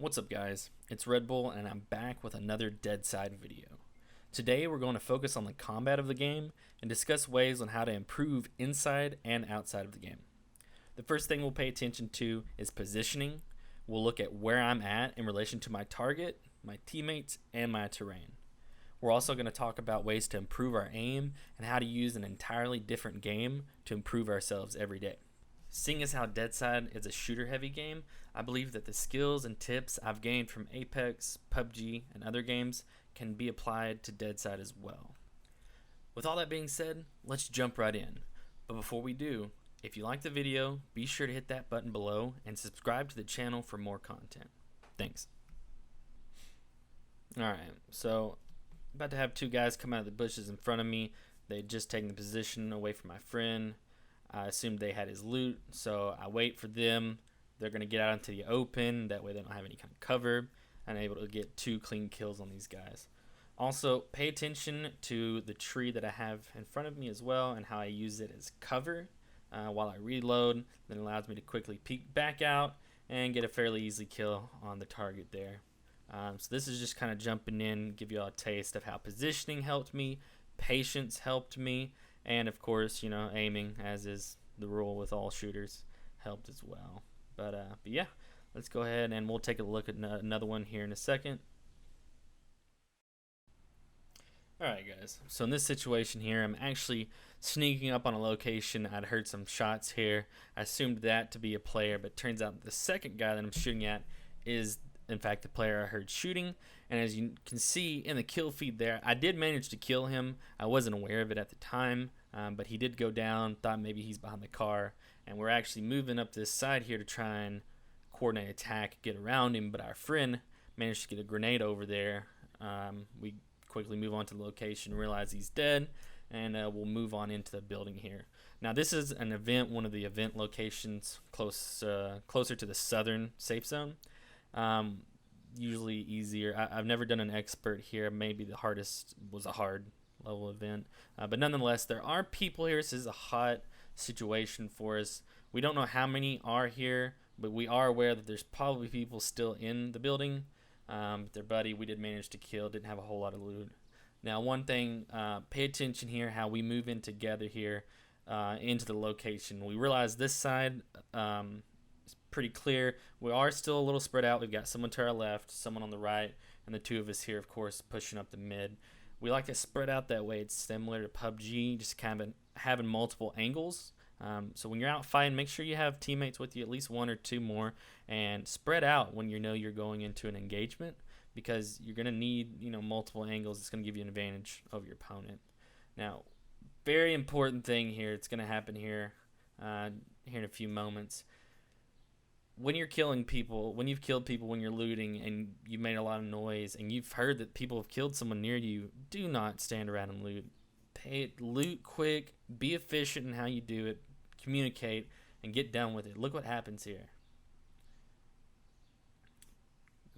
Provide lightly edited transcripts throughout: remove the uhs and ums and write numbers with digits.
What's up guys, it's RedBull and I'm back with another Deadside video. Today we're going to focus on the combat of the game and discuss ways on how to improve inside and outside of the game. The first thing we'll pay attention to is positioning. We'll look at where I'm at in relation to my target, my teammates, and my terrain. We're also going to talk about ways to improve our aim and how to use an entirely different game to improve ourselves every day. Seeing as how Deadside is a shooter-heavy game, I believe that the skills and tips I've gained from Apex, PUBG, and other games can be applied to Deadside as well. With all that being said, let's jump right in. But before we do, if you like the video, be sure to hit that button below and subscribe to the channel for more content. Thanks. Alright, so about to have two guys come out of the bushes in front of me. They had just taken the position away from my friend. I assumed they had his loot, so I wait for them. They're going to get out into the open. That way they don't have any kind of cover. I'm able to get 2 clean kills on these guys. Also, pay attention to the tree that I have in front of me as well and how I use it as cover while I reload. That allows me to quickly peek back out and get a fairly easy kill on the target there. So this is just kind of jumping in, give you all a taste of how positioning helped me, patience helped me, and of course, you know, aiming, as is the rule with all shooters, helped as well. But yeah, let's go ahead and we'll take a look at another one here in a second. Alright guys, so in this situation here, I'm actually sneaking up on a location. I'd heard some shots here. I assumed that to be a player, but turns out the second guy that I'm shooting at is in fact the player I heard shooting. And as you can see in the kill feed there, I did manage to kill him. I wasn't aware of it at the time, but he did go down. Thought maybe he's behind the car, and we're actually moving up this side here to try and coordinate attack, get around him. But our friend managed to get a grenade over there. We quickly move on to the location, realize he's dead, and we'll move on into the building here. Now this is an event, one of the event locations closer to the southern safe zone. Usually easier. I've never done an expert here. Maybe the hardest was a hard level event, but nonetheless there are people here. This is a hot situation for us. We don't know how many are here, but we are aware that there's probably people still in the building. Their buddy we did manage to kill, didn't have a whole lot of loot. Now one thing, pay attention here how we move in together here into the location. We realize this side pretty clear. We are still a little spread out. We've got someone to our left, someone on the right, and the two of us here, of course, pushing up the mid. We like to spread out that way. It's similar to PUBG, just kind of having multiple angles. So when you're out fighting, make sure you have teammates with you, at least 1 or 2 more, and spread out when you know you're going into an engagement, because you're going to need, you know, multiple angles. It's going to give you an advantage over your opponent. Now, very important thing here. It's going to happen here in a few moments. When you're killing people, when you've killed people, when you're looting and you've made a lot of noise and you've heard that people have killed someone near you, do not stand around and loot. Loot quick, be efficient in how you do it, communicate, and get done with it. Look what happens here.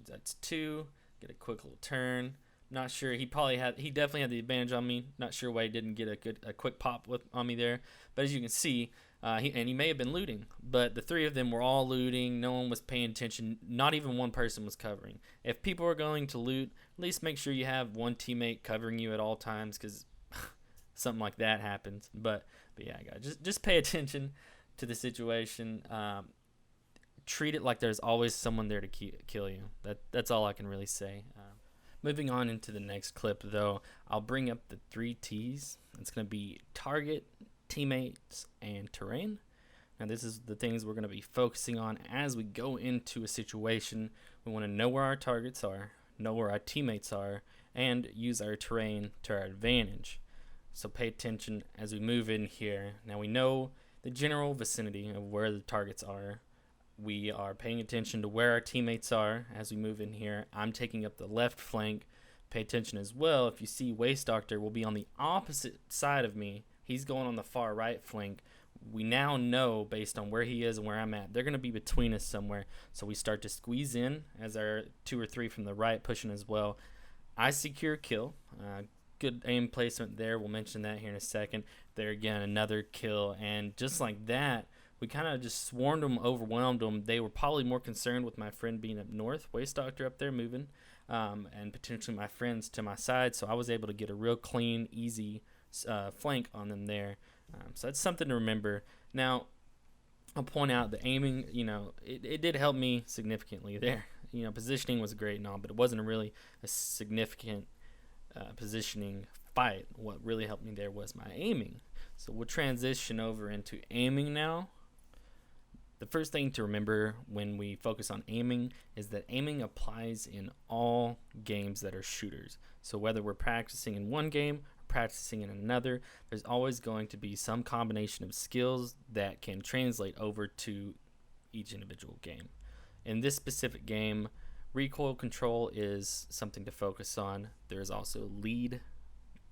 That's 2. Get a quick little turn. Not sure. He definitely had the advantage on me. Not sure why he didn't get a quick pop on me there. But as you can see, he may have been looting, but the 3 of them were all looting. No one was paying attention. Not even one person was covering. If people are going to loot, at least make sure you have one teammate covering you at all times, because something like that happens. But yeah, guys, just pay attention to the situation. Treat it like there's always someone there to kill you. That's all I can really say. Moving on into the next clip, though, I'll bring up the 3 T's. It's going to be target, teammates, and terrain. Now this is the things we're going to be focusing on as we go into a situation. We want to know where our targets are, know where our teammates are, and use our terrain to our advantage. So pay attention as we move in here. Now we know the general vicinity of where the targets are. We are paying attention to where our teammates are as we move in here. I'm taking up the left flank. Pay attention as well. If you see Waste Doctor will be on the opposite side of me. He's going on the far right flank. We now know, based on where he is and where I'm at, they're going to be between us somewhere. So we start to squeeze in as our 2 or 3 from the right pushing as well. I secure kill. Good aim placement there. We'll mention that here in a second. There again, another kill. And just like that, we kind of just swarmed them, overwhelmed them. They were probably more concerned with my friend being up north, waste doctor up there moving, and potentially my friends to my side. So I was able to get a real clean, easy flank on them there. So that's something to remember. Now, I'll point out the aiming, it did help me significantly there. Positioning was great and all, but it wasn't really a significant positioning fight. What really helped me there was my aiming. So we'll transition over into aiming now. The first thing to remember when we focus on aiming is that aiming applies in all games that are shooters. So whether we're practicing in one game or practicing in another, there's always going to be some combination of skills that can translate over to each individual game. In this specific game, recoil control is something to focus on. There's also lead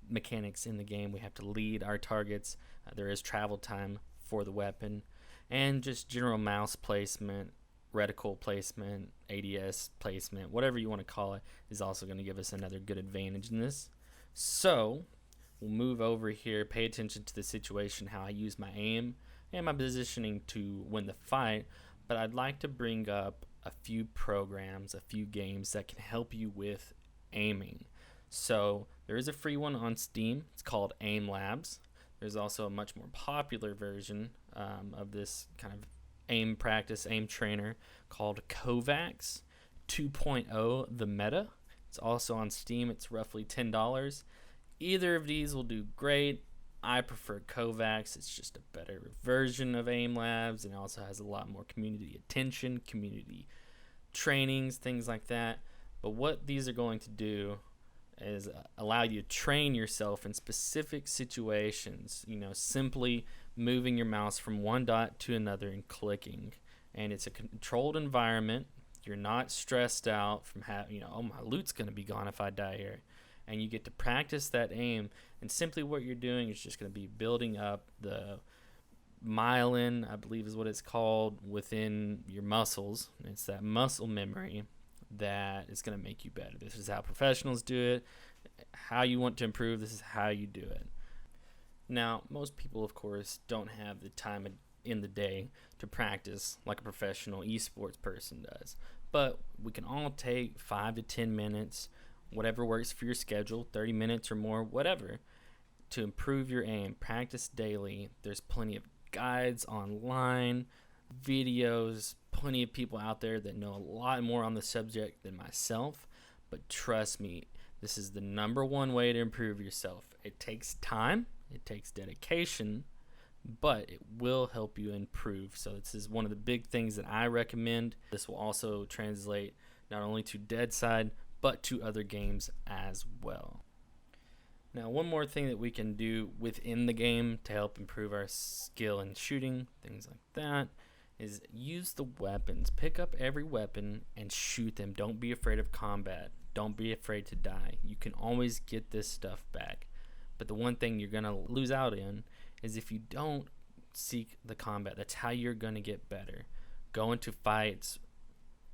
mechanics in the game. We have to lead our targets. There is travel time for the weapon, and just general mouse placement, reticle placement, ADS placement, whatever you want to call it, is also going to give us another good advantage in this. So we'll move over here, pay attention to the situation, how I use my aim and my positioning to win the fight. But I'd like to bring up a few programs, a few games that can help you with aiming. So there is a free one on Steam. It's called Aim Labs. There's also a much more popular version of this kind of aim practice, aim trainer called Kovacs 2.0 The Meta. It's also on Steam. It's roughly $10. Either of these will do great. I prefer Kovacs. It's just a better version of Aim Labs, and it also has a lot more community attention, community trainings, things like that. But what these are going to do is allow you to train yourself in specific situations, simply moving your mouse from one dot to another and clicking. And it's a controlled environment. You're not stressed out from having, oh, my loot's going to be gone if I die here. And you get to practice that aim. And simply what you're doing is just going to be building up the myelin, I believe is what it's called, within your muscles. It's that muscle memory that is going to make you better. This is how professionals do it. How you want to improve, this is how you do it. Now, most people, of course, don't have the time in the day to practice like a professional esports person does. But we can all take 5 to 10 minutes, whatever works for your schedule, 30 minutes or more, whatever, to improve your aim. Practice daily. There's plenty of guides online, videos, plenty of people out there that know a lot more on the subject than myself. But trust me, this is the number one way to improve yourself. It takes time, it takes dedication, but it will help you improve. So this is one of the big things that I recommend. This will also translate not only to Deadside, but to other games as well. Now, one more thing that we can do within the game to help improve our skill in shooting, things like that, is use the weapons. Pick up every weapon and shoot them. Don't be afraid of combat. Don't be afraid to die. You can always get this stuff back. But the one thing you're going to lose out in is if you don't seek the combat. That's how you're going to get better. Go into fights,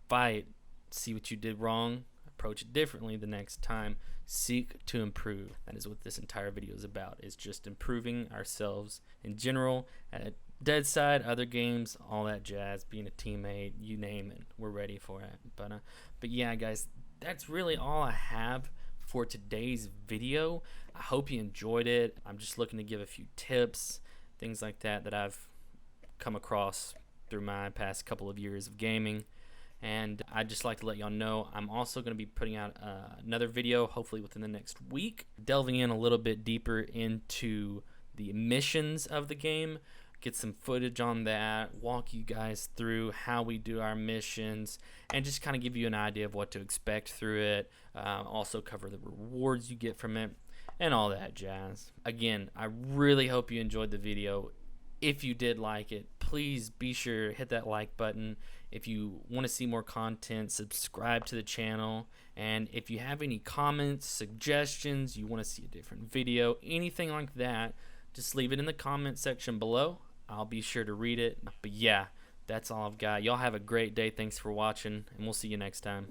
fight, see what you did wrong, approach it differently the next time, seek to improve. That is what this entire video is about, is just improving ourselves in general at Deadside, other games, all that jazz, being a teammate, you name it, we're ready for it. But yeah, guys, that's really all I have for today's video. I hope you enjoyed it. I'm just looking to give a few tips, things like that I've come across through my past couple of years of gaming. And I'd just like to let y'all know I'm also going to be putting out another video, hopefully within the next week, delving in a little bit deeper into the missions of the game, get some footage on that, walk you guys through how we do our missions, and just kind of give you an idea of what to expect through it. Also cover the rewards you get from it and all that jazz. Again, I really hope you enjoyed the video. If you did like it, please be sure to hit that like button. If you want to see more content, subscribe to the channel. And if you have any comments, suggestions, you want to see a different video, anything like that, just leave it in the comment section below. I'll be sure to read it. But yeah, that's all I've got. Y'all have a great day. Thanks for watching, and we'll see you next time.